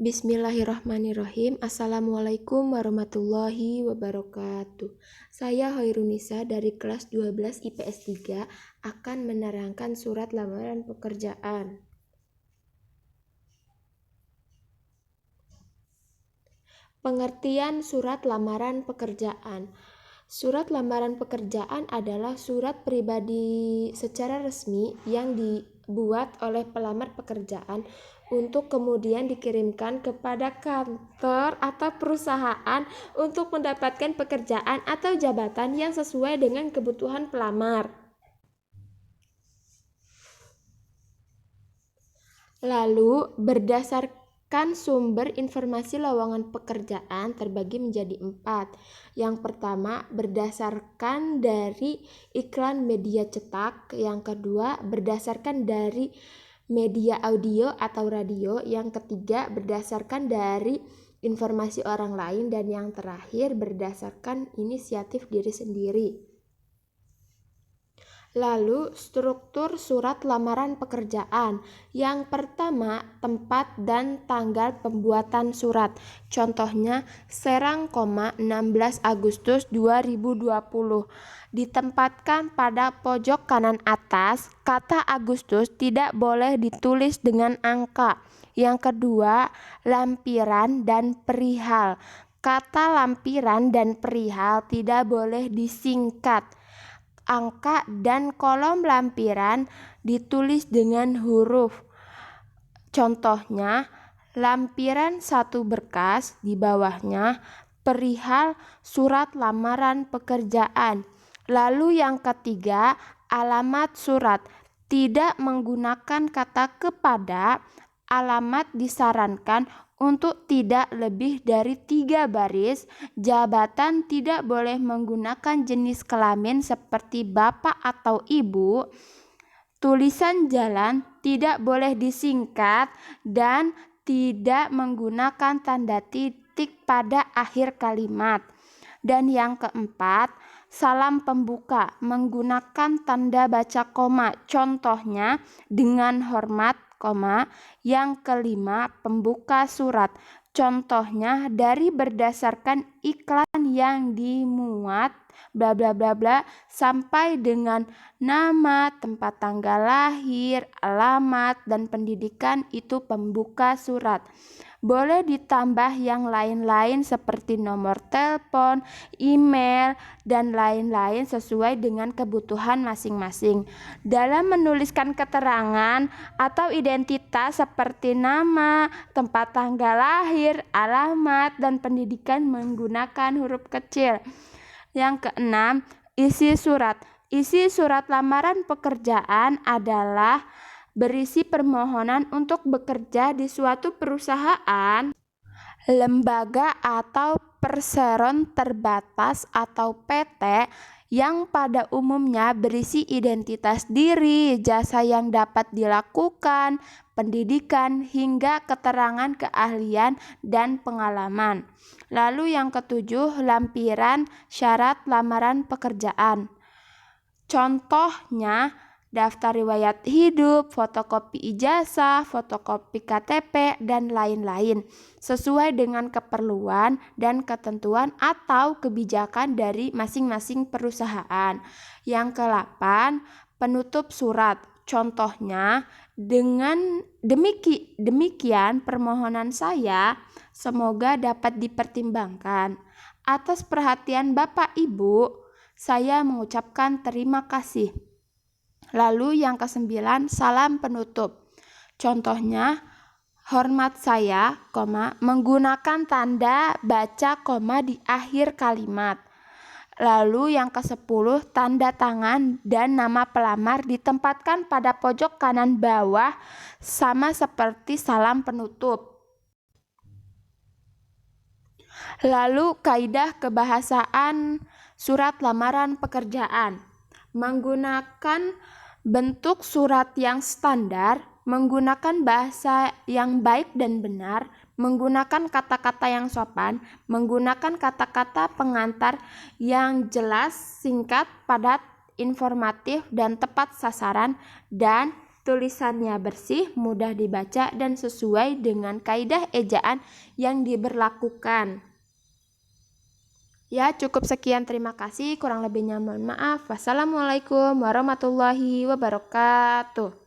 Bismillahirrahmanirrahim. Assalamualaikum warahmatullahi wabarakatuh. Saya Hoirunisa dari kelas 12 IPS 3 akan menerangkan surat lamaran pekerjaan. Pengertian surat lamaran pekerjaan. Surat lamaran pekerjaan adalah surat pribadi secara resmi yang dibuat oleh pelamar pekerjaan untuk kemudian dikirimkan kepada kantor atau perusahaan untuk mendapatkan pekerjaan atau jabatan yang sesuai dengan kebutuhan pelamar. Lalu, berdasarkan sumber informasi lowongan pekerjaan terbagi menjadi 4. Yang pertama, berdasarkan dari iklan media cetak. Yang kedua, berdasarkan dari media audio atau radio. Yang ketiga, berdasarkan dari informasi orang lain. Dan yang terakhir, berdasarkan inisiatif diri sendiri. Lalu, struktur surat lamaran pekerjaan. Yang pertama, tempat dan tanggal pembuatan surat. Contohnya, Serang, 16 Agustus 2020. Ditempatkan pada pojok kanan atas, kata Agustus tidak boleh ditulis dengan angka. Yang kedua, lampiran dan perihal. Kata lampiran dan perihal tidak boleh disingkat. Angka dan kolom lampiran ditulis dengan huruf. Contohnya, lampiran 1 berkas, di bawahnya perihal surat lamaran pekerjaan. Lalu yang ketiga, alamat surat. Tidak menggunakan kata kepada. Alamat disarankan untuk tidak lebih dari 3 baris. Jabatan tidak boleh menggunakan jenis kelamin seperti bapak atau ibu. Tulisan jalan tidak boleh disingkat dan tidak menggunakan tanda titik pada akhir kalimat. Dan yang keempat, salam pembuka menggunakan tanda baca koma. Contohnya, dengan hormat, koma. Yang kelima, pembuka surat. Contohnya dari berdasarkan iklan yang dimuat bla bla bla bla sampai dengan nama, tempat tanggal lahir, alamat, dan pendidikan itu pembuka surat. Boleh ditambah yang lain-lain seperti nomor telepon, email, dan lain-lain sesuai dengan kebutuhan masing-masing. Dalam menuliskan keterangan atau identitas seperti nama, tempat tanggal lahir, alamat, dan pendidikan menggunakan huruf kecil. Yang keenam, isi surat. Isi surat lamaran pekerjaan adalah berisi permohonan untuk bekerja di suatu perusahaan, lembaga atau perseroan terbatas atau PT yang pada umumnya berisi identitas diri, jasa yang dapat dilakukan, pendidikan, hingga keterangan keahlian dan pengalaman. Lalu yang ketujuh, lampiran syarat lamaran pekerjaan. Contohnya, daftar riwayat hidup, fotokopi ijazah, fotokopi KTP, dan lain-lain, sesuai dengan keperluan dan ketentuan atau kebijakan dari masing-masing perusahaan. Yang ke-8, penutup surat. Contohnya, dengan demikian permohonan saya semoga dapat dipertimbangkan. Atas perhatian Bapak Ibu, saya mengucapkan terima kasih. Lalu yang ke-9, salam penutup. Contohnya, hormat saya, menggunakan tanda baca koma di akhir kalimat. Lalu yang ke-10, tanda tangan dan nama pelamar ditempatkan pada pojok kanan bawah sama seperti salam penutup. Lalu kaidah kebahasaan surat lamaran pekerjaan. Menggunakan bentuk surat yang standar, menggunakan bahasa yang baik dan benar, menggunakan kata-kata yang sopan, menggunakan kata-kata pengantar yang jelas, singkat, padat, informatif, dan tepat sasaran, dan tulisannya bersih, mudah dibaca, dan sesuai dengan kaidah ejaan yang diberlakukan. Ya, cukup sekian. Terima kasih. Kurang lebihnya mohon maaf. Wassalamualaikum warahmatullahi wabarakatuh.